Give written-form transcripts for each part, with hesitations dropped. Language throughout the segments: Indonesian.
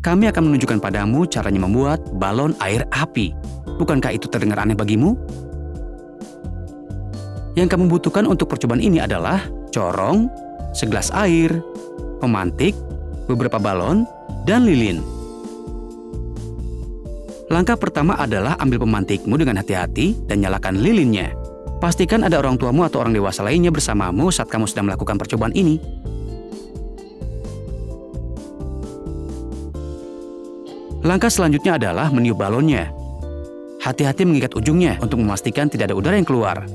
kami akan menunjukkan padamu caranya membuat balon air api. Bukankah itu terdengar aneh bagimu? Yang kamu butuhkan untuk percobaan ini adalah corong, segelas air, pemantik, beberapa balon, dan lilin. Langkah pertama adalah ambil pemantikmu dengan hati-hati dan nyalakan lilinnya. Pastikan ada orang tuamu atau orang dewasa lainnya bersamamu saat kamu sedang melakukan percobaan ini. Langkah selanjutnya adalah meniup balonnya. Hati-hati mengikat ujungnya untuk memastikan tidak ada udara yang keluar.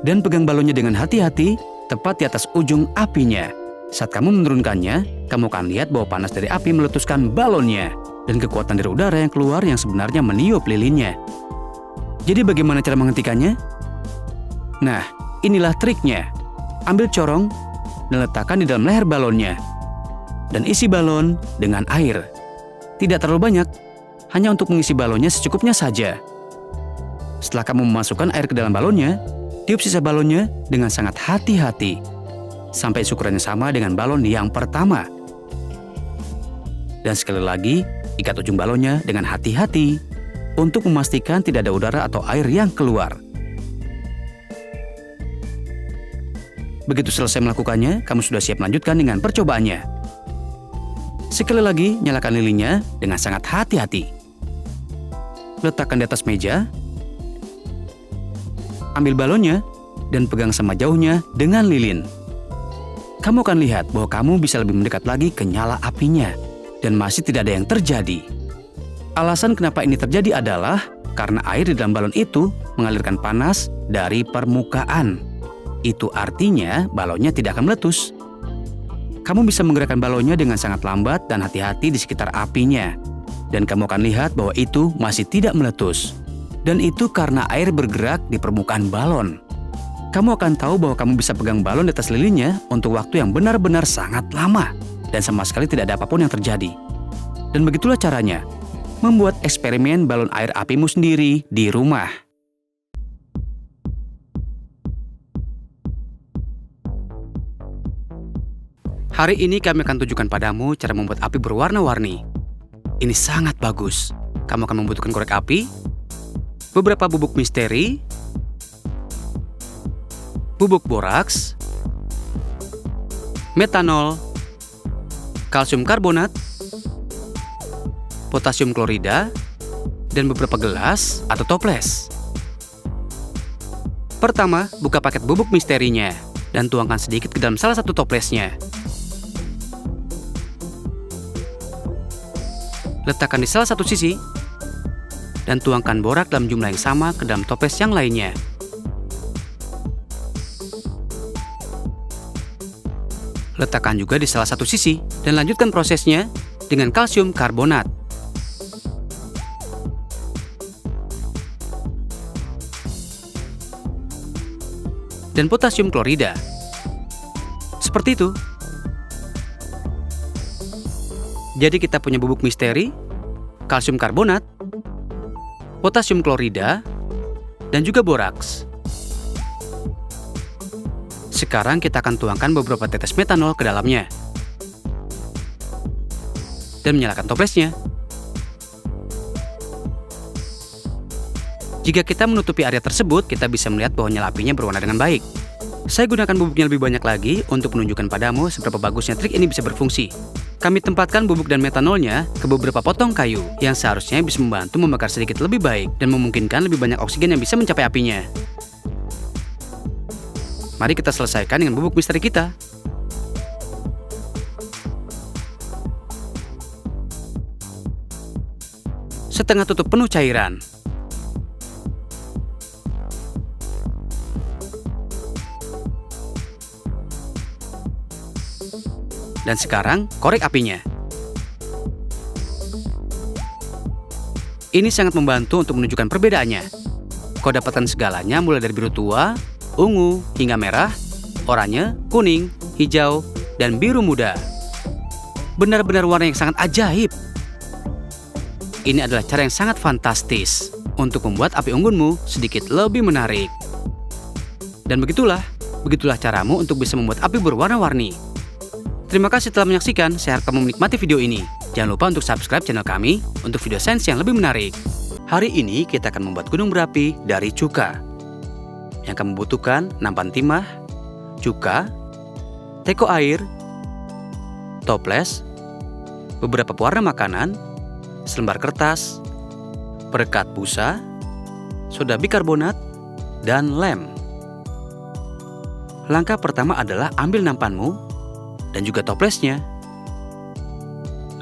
Dan pegang balonnya dengan hati-hati tepat di atas ujung apinya. Saat kamu menurunkannya, kamu akan lihat bahwa panas dari api meletuskan balonnya. Dan kekuatan dari udara yang keluar yang sebenarnya meniup lilinnya. Jadi bagaimana cara menghentikannya? Nah, inilah triknya. Ambil corong dan letakkan di dalam leher balonnya. Dan isi balon dengan air. Tidak terlalu banyak, hanya untuk mengisi balonnya secukupnya saja. Setelah kamu memasukkan air ke dalam balonnya, tiup sisa balonnya dengan sangat hati-hati. Sampai ukurannya sama dengan balon yang pertama. Dan sekali lagi, ikat ujung balonnya dengan hati-hati untuk memastikan tidak ada udara atau air yang keluar. Begitu selesai melakukannya, kamu sudah siap melanjutkan dengan percobaannya. Sekali lagi, nyalakan lilinnya dengan sangat hati-hati. Letakkan di atas meja. Ambil balonnya dan pegang sama jauhnya dengan lilin. Kamu akan lihat bahwa kamu bisa lebih mendekat lagi ke nyala apinya. Dan masih tidak ada yang terjadi. Alasan kenapa ini terjadi adalah karena air di dalam balon itu mengalirkan panas dari permukaan. Itu artinya balonnya tidak akan meletus. Kamu bisa menggerakkan balonnya dengan sangat lambat dan hati-hati di sekitar apinya. Dan kamu akan lihat bahwa itu masih tidak meletus. Dan itu karena air bergerak di permukaan balon. Kamu akan tahu bahwa kamu bisa pegang balon di atas lilinnya untuk waktu yang benar-benar sangat lama. Dan sama sekali tidak ada apapun yang terjadi. Dan begitulah caranya membuat eksperimen balon air apimu sendiri di rumah. Hari ini kami akan tunjukkan padamu cara membuat api berwarna-warni. Ini sangat bagus. Kamu akan membutuhkan korek api, beberapa bubuk misteri, bubuk boraks, metanol, kalsium karbonat, potasium klorida, dan beberapa gelas atau toples. Pertama, buka paket bubuk misterinya dan tuangkan sedikit ke dalam salah satu toplesnya. Letakkan di salah satu sisi dan tuangkan borak dalam jumlah yang sama ke dalam toples yang lainnya. Letakkan juga di salah satu sisi dan lanjutkan prosesnya dengan kalsium karbonat. Dan potasium klorida. Seperti itu. Jadi kita punya bubuk misteri, kalsium karbonat, potasium klorida, dan juga boraks. Sekarang kita akan tuangkan beberapa tetes metanol ke dalamnya. Dan menyalakan toplesnya. Jika kita menutupi area tersebut, kita bisa melihat bahwa nyala apinya berwarna dengan baik. Saya gunakan bubuknya lebih banyak lagi untuk menunjukkan padamu seberapa bagusnya trik ini bisa berfungsi. Kami tempatkan bubuk dan metanolnya ke beberapa potong kayu yang seharusnya bisa membantu membakar sedikit lebih baik dan memungkinkan lebih banyak oksigen yang bisa mencapai apinya. Mari kita selesaikan dengan bubuk misteri kita. Setengah tutup penuh cairan. Dan sekarang, korek apinya. Ini sangat membantu untuk menunjukkan perbedaannya. Kau dapatkan segalanya mulai dari biru tua, ungu, hingga merah, oranye, kuning, hijau, dan biru muda. Benar-benar warna yang sangat ajaib. Ini adalah cara yang sangat fantastis untuk membuat api unggunmu sedikit lebih menarik. Dan begitulah caramu untuk bisa membuat api berwarna-warni. Terima kasih telah menyaksikan. Saya harap kamu menikmati video ini. Jangan lupa untuk subscribe channel kami untuk video sains yang lebih menarik. Hari ini kita akan membuat gunung berapi dari cuka. Yang kamu butuhkan nampan timah, cuka, teko air, toples, beberapa pewarna makanan, selembar kertas, perekat busa, soda bikarbonat, dan lem. Langkah pertama adalah ambil nampanmu dan juga toplesnya.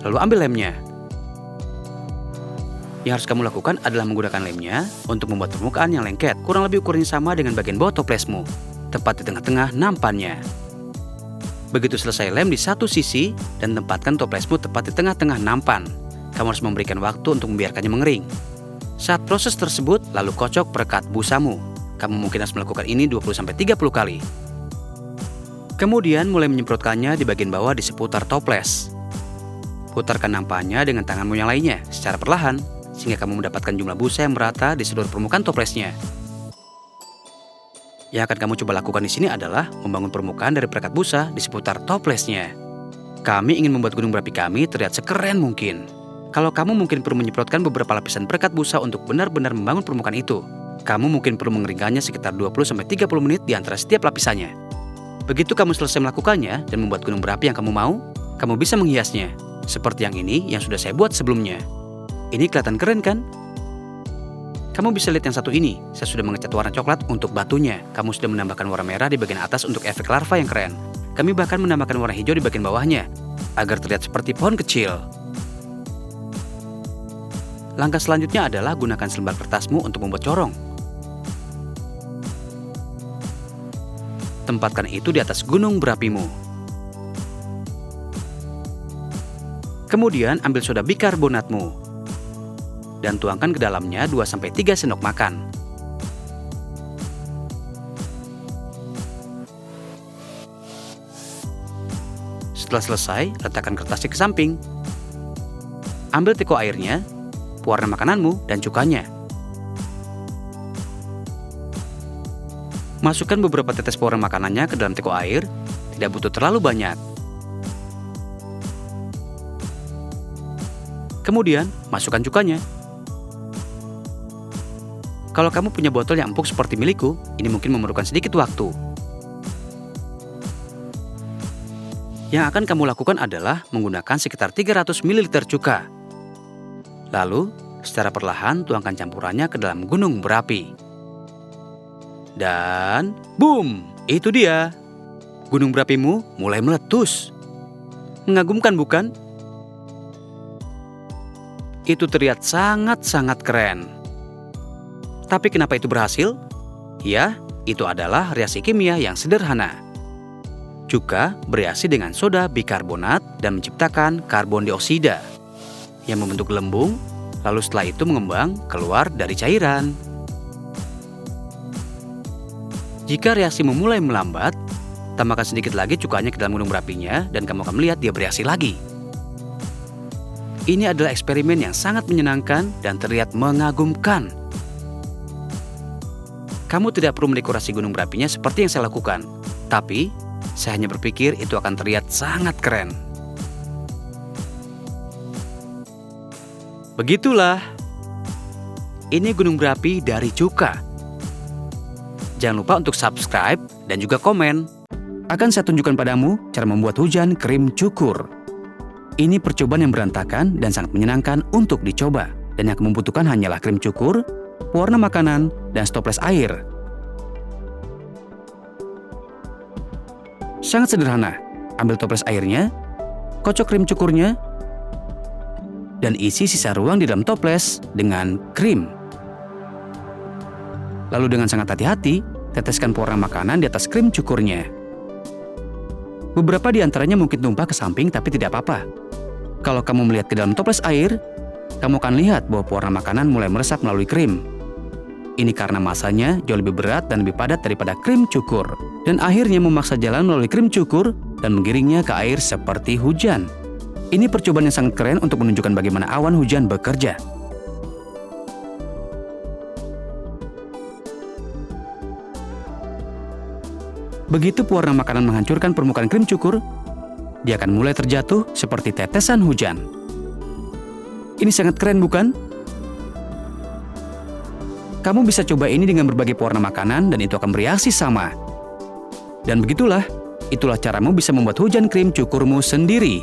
Lalu ambil lemnya. Yang harus kamu lakukan adalah menggunakan lemnya untuk membuat permukaan yang lengket. Kurang lebih ukurannya sama dengan bagian bawah toplesmu, tepat di tengah-tengah nampannya. Begitu selesai lem di satu sisi dan tempatkan toplesmu tepat di tengah-tengah nampan. Kamu harus memberikan waktu untuk membiarkannya mengering. Saat proses tersebut, lalu kocok perekat busamu. Kamu mungkin harus melakukan ini 20-30 kali. Kemudian mulai menyemprotkannya di bagian bawah di seputar toples. Putarkan nampannya dengan tanganmu yang lainnya secara perlahan, sehingga kamu mendapatkan jumlah busa yang merata di seluruh permukaan toplesnya. Yang akan kamu coba lakukan di sini adalah membangun permukaan dari perekat busa di seputar toplesnya. Kami ingin membuat gunung berapi kami terlihat sekeren mungkin. Kalau kamu mungkin perlu menyemprotkan beberapa lapisan perekat busa untuk benar-benar membangun permukaan itu. Kamu mungkin perlu mengeringkannya sekitar 20-30 menit di antara setiap lapisannya. Begitu kamu selesai melakukannya dan membuat gunung berapi yang kamu mau, kamu bisa menghiasnya. Seperti yang ini yang sudah saya buat sebelumnya. Ini kelihatan keren kan? Kamu bisa lihat yang satu ini. Saya sudah mengecat warna coklat untuk batunya. Kamu sudah menambahkan warna merah di bagian atas untuk efek larva yang keren. Kami bahkan menambahkan warna hijau di bagian bawahnya, agar terlihat seperti pohon kecil. Langkah selanjutnya adalah gunakan selembar kertasmu untuk membuat corong. Tempatkan itu di atas gunung berapimu. Kemudian ambil soda bikarbonatmu dan tuangkan ke dalamnya 2-3 sendok makan. Setelah selesai, letakkan kertasnya ke samping. Ambil teko airnya, pewarna makananmu, dan cukanya. Masukkan beberapa tetes pewarna makanannya ke dalam teko air, tidak butuh terlalu banyak. Kemudian, masukkan cukanya. Kalau kamu punya botol yang empuk seperti milikku, ini mungkin memerlukan sedikit waktu. Yang akan kamu lakukan adalah menggunakan sekitar 300 ml cuka. Lalu, secara perlahan tuangkan campurannya ke dalam gunung berapi. Dan boom, itu dia. Gunung berapimu mulai meletus. Mengagumkan bukan? Itu terlihat sangat-sangat keren. Tapi kenapa itu berhasil? Ya, itu adalah reaksi kimia yang sederhana. Cuka bereaksi dengan soda bikarbonat dan menciptakan karbon dioksida yang membentuk gelembung, lalu setelah itu mengembang keluar dari cairan. Jika reaksi memulai melambat, tambahkan sedikit lagi cukanya ke dalam gunung berapinya dan kamu akan melihat dia bereaksi lagi. Ini adalah eksperimen yang sangat menyenangkan dan terlihat mengagumkan. Kamu tidak perlu mendekorasi gunung berapinya seperti yang saya lakukan, tapi saya hanya berpikir itu akan terlihat sangat keren. Begitulah. Ini gunung berapi dari cuka. Jangan lupa untuk subscribe dan juga komen. Akan saya tunjukkan padamu cara membuat hujan krim cukur. Ini percobaan yang berantakan dan sangat menyenangkan untuk dicoba. Dan yang kamu butuhkan hanyalah krim cukur, pewarna makanan, dan stoples air. Sangat sederhana. Ambil toples airnya, kocok krim cukurnya, dan isi sisa ruang di dalam toples dengan krim. Lalu dengan sangat hati-hati, teteskan pewarna makanan di atas krim cukurnya. Beberapa di antaranya mungkin tumpah ke samping tapi tidak apa-apa. Kalau kamu melihat ke dalam toples air, kamu akan lihat bahwa pewarna makanan mulai meresap melalui krim. Ini karena masanya jauh lebih berat dan lebih padat daripada krim cukur. Dan akhirnya memaksa jalan melalui krim cukur dan menggiringnya ke air seperti hujan. Ini percobaan yang sangat keren untuk menunjukkan bagaimana awan hujan bekerja. Begitu pewarna makanan menghancurkan permukaan krim cukur, dia akan mulai terjatuh seperti tetesan hujan. Ini sangat keren, bukan? Kamu bisa coba ini dengan berbagai pewarna makanan dan itu akan bereaksi sama. Dan itulah caramu bisa membuat hujan krim cukurmu sendiri.